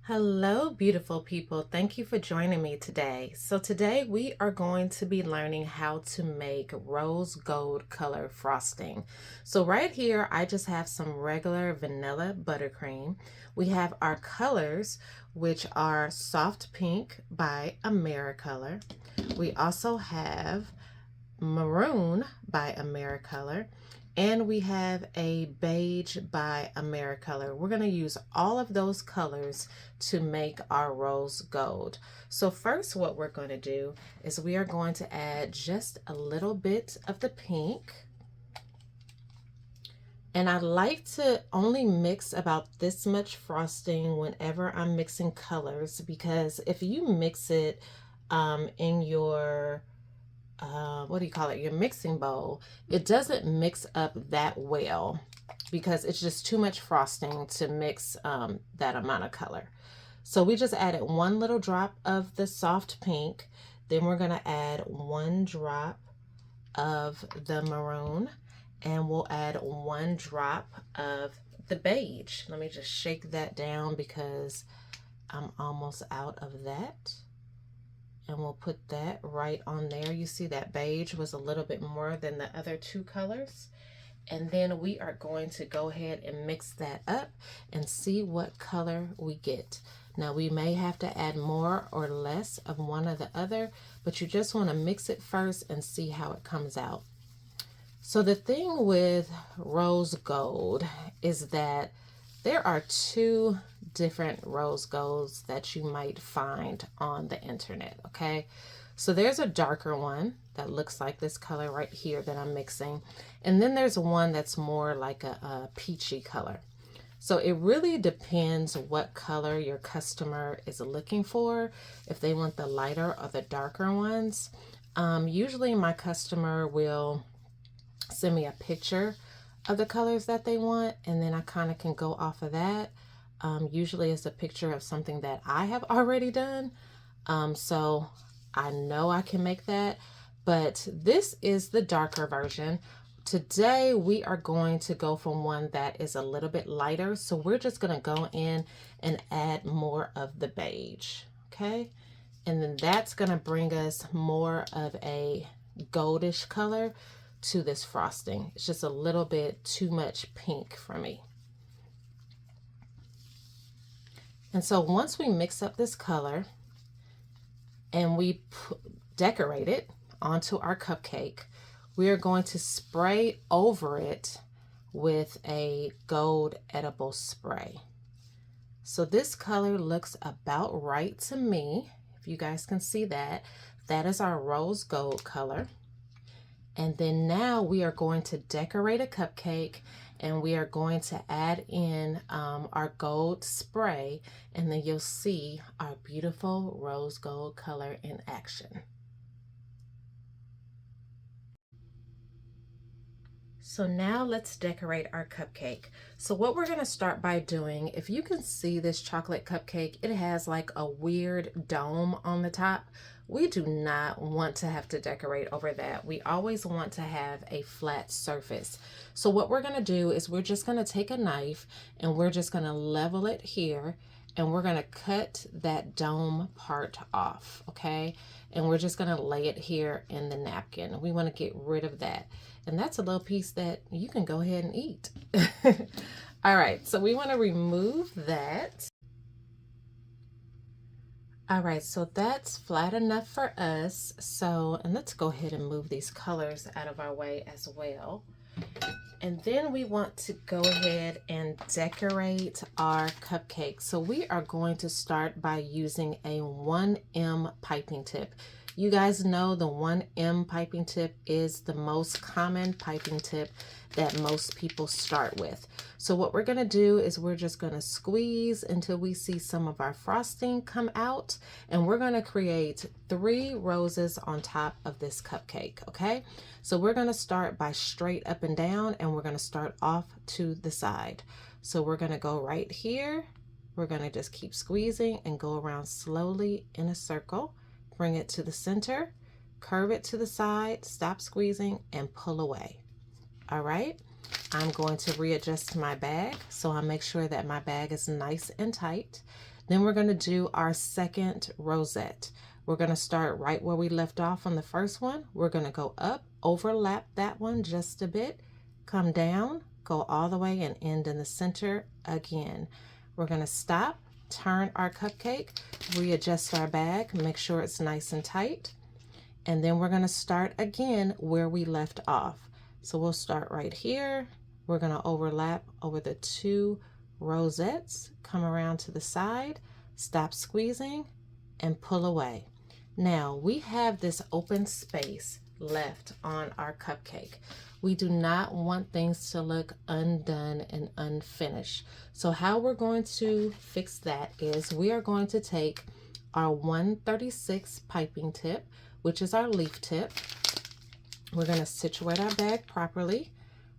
Hello, beautiful people. Thank you for joining me today. So today we are going to be learning how to make rose gold color frosting. So right here, I just have some regular vanilla buttercream. We have our colors, which are Soft Pink by Americolor. We also have Maroon by Americolor, and we have a Beige by Americolor. We're going to use all of those colors to make our rose gold. So first what we're going to do is we are going to add just a little bit of the pink. And I like to only mix about this much frosting whenever I'm mixing colors, because if you mix it in your what do you call it, your mixing bowl, it doesn't mix up that well because it's just too much frosting to mix that amount of color. So we just added one little drop of the soft pink. Then we're going to add one drop of the maroon, and we'll add one drop of the beige. Let me just shake that down because I'm almost out of that. And we'll put that right on there. You see that beige was a little bit more than the other two colors. And then we are going to go ahead and mix that up and see what color we get. Now we may have to add more or less of one or the other, but you just want to mix it first and see how it comes out. So the thing with rose gold is that there are two different rose golds that you might find on the internet, okay? So there's a darker one that looks like this color right here that I'm mixing. And then there's one that's more like a peachy color. So it really depends what color your customer is looking for, if they want the lighter or the darker ones. Usually my customer will send me a picture of the colors that they want, and then I kind of can go off of that. Usually it's a picture of something that I have already done, so I know I can make that, but this is the darker version. Today we are going to go from one that is a little bit lighter, so we're just going to go in and add more of the beige, okay? And then that's going to bring us more of a goldish color to this frosting. It's just a little bit too much pink for me. And so once we mix up this color and we decorate it onto our cupcake, we are going to spray over it with a gold edible spray. So this color looks about right to me. If you guys can see that, that is our rose gold color. And then now we are going to decorate a cupcake, and we are going to add in our gold spray, and then you'll see our beautiful rose gold color in action. So now let's decorate our cupcake. So what we're going to start by doing, if you can see this chocolate cupcake, it has like a weird dome on the top. We do not want to have to decorate over that. We always want to have a flat surface. So what we're going to do is we're just going to take a knife and we're just going to level it here, and we're going to cut that dome part off, okay? And we're just going to lay it here in the napkin. We want to get rid of that. And that's a little piece that you can go ahead and eat. All right, so we want to remove that. All right, so that's flat enough for us. So, and let's go ahead and move these colors out of our way as well. And then we want to go ahead and decorate our cupcake. So we are going to start by using a 1M piping tip. You guys know the 1M piping tip is the most common piping tip that most people start with. So what we're going to do is we're just going to squeeze until we see some of our frosting come out, and we're going to create 3 roses on top of this cupcake, okay? So we're going to start by straight up and down, and we're going to start off to the side. So we're going to go right here. We're going to just keep squeezing and go around slowly in a circle. Bring it to the center, curve it to the side, stop squeezing, and pull away. All right, I'm going to readjust my bag, so I'll make sure that my bag is nice and tight. Then we're going to do our second rosette. We're going to start right where we left off on the first one. We're going to go up, overlap that one just a bit, come down, go all the way and end in the center again. We're going to stop, turn our cupcake, readjust our bag, make sure it's nice and tight. And then we're going to start again where we left off. So we'll start right here. We're going to overlap over the 2 rosettes, come around to the side, stop squeezing, and pull away. Now we have this open space left on our cupcake. We do not want things to look undone and unfinished. So how we're going to fix that is we are going to take our 136 piping tip, which is our leaf tip. We're going to situate our bag properly.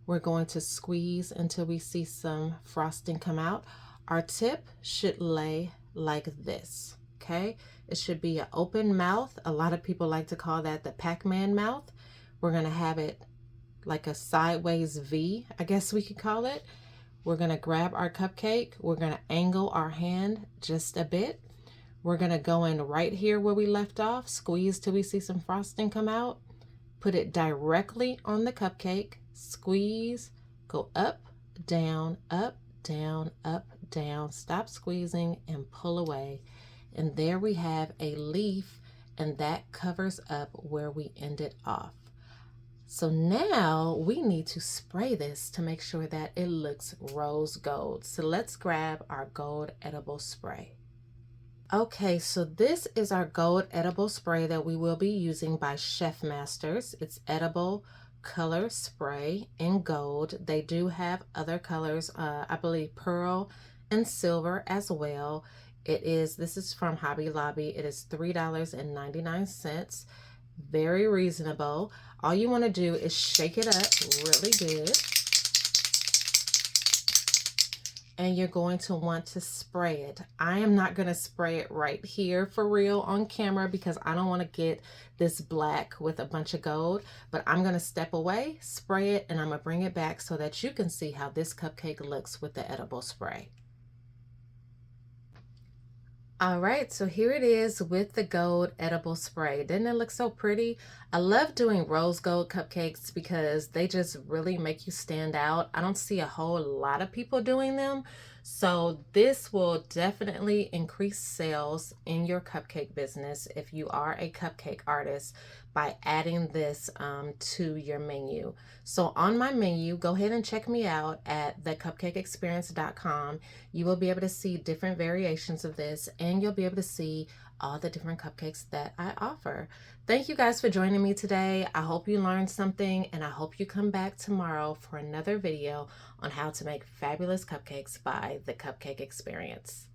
We're going to squeeze until we see some frosting come out. Our tip should lay like this, okay? It should be an open mouth. A lot of people like to call that the Pac-Man mouth. We're going to have it like a sideways V, I guess we could call it. We're going to grab our cupcake. We're going to angle our hand just a bit. We're going to go in right here where we left off, squeeze till we see some frosting come out, put it directly on the cupcake, squeeze, go up, down, up, down, up, down, stop squeezing and pull away. And there we have a leaf, and that covers up where we ended off. So now we need to spray this to make sure that it looks rose gold. So let's grab our gold edible spray. Okay, so this is our gold edible spray that we will be using by Chef Masters. It's edible color spray in gold. They do have other colors, I believe pearl and silver as well. This is from Hobby Lobby. It is $3.99. Very reasonable. All you want to do is shake it up really good. And you're going to want to spray it. I am not going to spray it right here for real on camera because I don't want to get this black with a bunch of gold, but I'm going to step away, spray it, and I'm going to bring it back so that you can see how this cupcake looks with the edible spray. All right, so here it is with the gold edible spray. Didn't it look so pretty? I love doing rose gold cupcakes because they just really make you stand out. I don't see a whole lot of people doing them. So this will definitely increase sales in your cupcake business if you are a cupcake artist by adding this to your menu. So on my menu, go ahead and check me out at thecupcakeexperience.com. You will be able to see different variations of this, and you'll be able to see all the different cupcakes that I offer. Thank you guys for joining me today. I hope you learned something, and I hope you come back tomorrow for another video on how to make fabulous cupcakes by The Cupcake Experience.